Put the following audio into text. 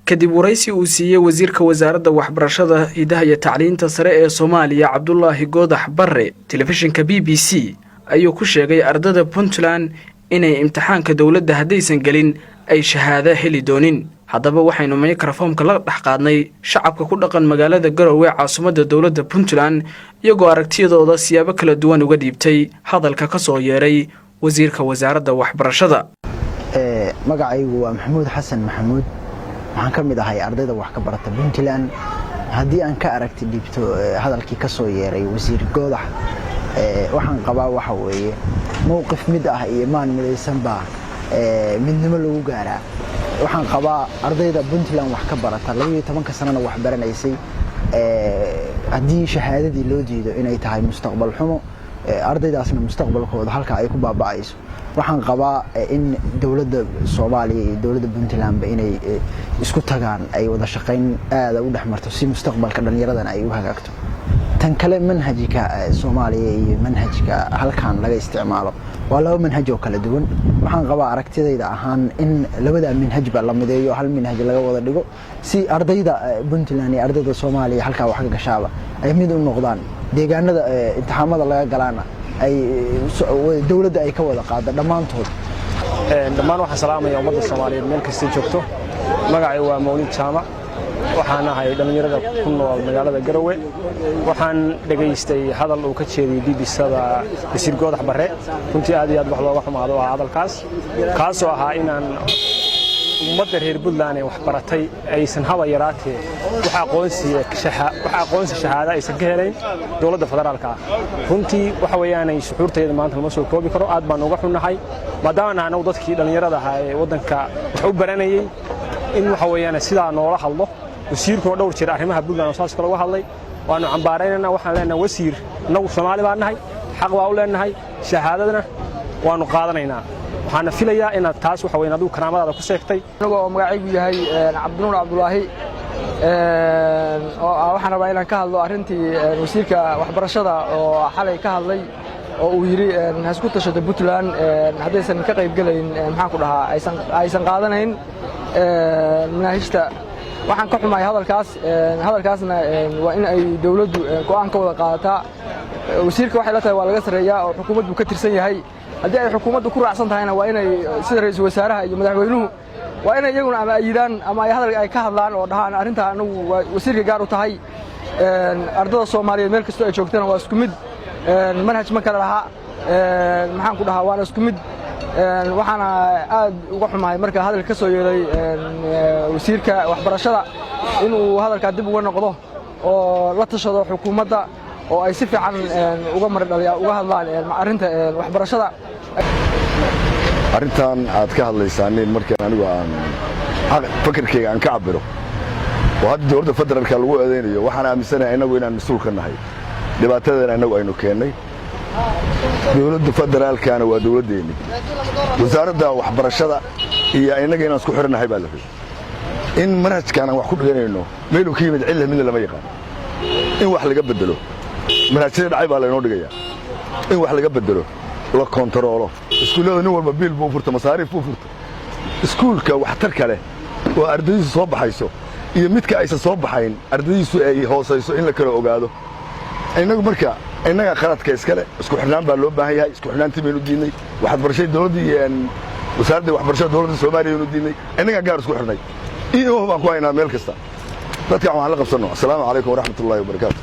kadib waraysi uu siiyey wasiirka wasaaradda waxbarashada hidaha iyo tacliinta sare ee Soomaaliya Cabdullaahi Goodax Barre telefishinka BBC ayuu ku sheegay ardada Puntland inay imtixaanka dawladda hadaysan galin ay shahaado heli doonin. haddaba waxaynu microphone-ka la dhaxqaadnay shacabka ku dhaqan magaalada Garowe caasimadda dawladda Puntland iyagoo aragtiyadooda siyaabo kala duwan uga dhiibtay hadalka ka soo yeeray wasiirka wasaaradda waxbarashada. magacaygu waa Maxamuud Xasan Maxamuud waxaan ka mid ahay ardayda wax ka barata Puntland. haddii aan ka aragti dhiibto hadalkii ka soo yeeray wasiir Goodax waxaan qabaa waxa weeye mowqif mid ah iyo maan midaysan baa midnimo lagu gaaraa. waxaan qabaa ardayda Puntland wax ka barata 12 sanana wax baranaysay haddii shahaadadii loo diido inay tahay mustaqbal xumo ardaydaasna mustaqbalkooda halka ay ku baaba'ayso. waxaan qabaa in dawladda Soomaaliya iyo dawladda Puntland ba inay isku tagaan ay wada shaqayn aad u dhaxmarto si mustaqbalka dhalinyarada ay u hagaagto. tan kale manhajka Soomaaliya iyo manhajka halkan laga isticmaalo waa laba manhaj oo kala duwan. waxaan qabaa aragtidayda ahaan in labada manhaj ba la mideeyo hal manhaj laga wada dhigo si ardayda Puntland iyo ardayda Soomaaliya halka wax ka gashaaba ay mid u noqdaan deegaanada imtixaamada laga galaana ay dawladda ay ka wada qaado dhamaantood. dhammaan waxaan salaamayaa ummadda Soomaaliyeed meel kasta joogto. magacaygu waa Mawlid Jaamac waxaan ahay dhalinyarada ku nool magaalada Garowe. waxaan dhageystay hadal uu ka jeediyay BBC-da wasiir Goodax Barre runtii aad iyo aad wax looga xumaado waa hadalkaas kaasoo ahaa inaan ummadda reer Puntland wax baratay aysan haba yaraatee waxa aqoonsi shahaado aysan ka helayn dawladda federaalka. runtii waxa weeyaan ay shucuurteeda maanta lama soo koobi karo. aad baan uga xunnahay maadaama aanu dadkii dhalinyarada ahaa ee waddanka wax u baranayay in waxa weeyaan sidaa noola hadlo wasiirkuna dhowr jeer arrimaha Puntland oo saas kale uga hadlay waanu cambaaraynaa. waxaan leenahay wasiir nagu Soomaali baan nahay xaq waa u leenahay shahaadadana waanu qaadanaynaa. waxaan filayaa in taas waxa weeyaan adigu karaamadaada ku seegtay. anigu magacaygu yahay Cabdunuur Cabdullaahi oo waxaan rabaa inaan ka hadlo arrintii wasiirka waxbarashada oo xalay ka hadlay oo uu yiri hasku tashada Puntland hadaysan ka qayb galayn maxaan ku dhahaa aysan qaadanayn manhajta. waxaan ka xumahay hadalkaasna waa in ay dawladdu go'aan ka wada qaadataa. wasiirka waxay la tahay waa laga sareeyaa oo xukuumaddu ka tirsan yahay. haddii ay xukuumaddu ku raacsan tahayna waa inay sida ra'iisul wasaaraha iyo madaxweynuhu waa inay iyaguna ama ayidaan ama ay hadal ay ka hadlaan oo dhahaan arrinta anagu wasiirka gaar u tahay. ardada Soomaaliyeed meel kasta ay joogtana waa isku mid manhaj ma kala laha maxaan ku dhahaa waana isku mid. waxaana aad uga xumahay marka hadalka ka soo yeeray wasiirka waxbarashada inuu hadalka dib uga noqdo oo la tashado xukuumadda oo ay si fiican uga uga hadlaan arrinta waxbarashada. arrintan aad ka hadlaysaan markaan anigu aan fikirkayga aan ka cabiro oo hadda dawladda federaalka lagu adeeyo waxaan aaminsanahay inagu inaan mas'uul ka nahay dhibaatadan inagu aynu keenay. dawladda federaalkana waa dawladdeena wasaaradda waxbarashada iyo inaga inaan isku xiranahay baa la rabay in manhajkan aan wax ku dhiganayno meel uu ka yimid cillad mid lama yaqaan in wax laga bedelo manhajada dhacay baa la inoo dhigayaa in wax laga bedelo la kontaroolo iskuulada nin walba biil buu furto masaariif buu furto iskuulka waxtar kale oo ardaydu soo baxayso iyo midka aysan soo baxayn ardaydu ay hoosayso in la kala ogaado. inagu marka inaga qaladka iskale isku xirnaan baa loo baahan yahay. isku xirnaantii baynu diinay waxbarashada dawladda iyo wasaaradda waxbarashada dawladda Soomaaliya baynu diinay inaga gaar isku xirnay iyo baan ku haynaa meel kasta dadka waxaan la qabsano. assalaamu calaykum waraxmatullaahi wabarakaatuh.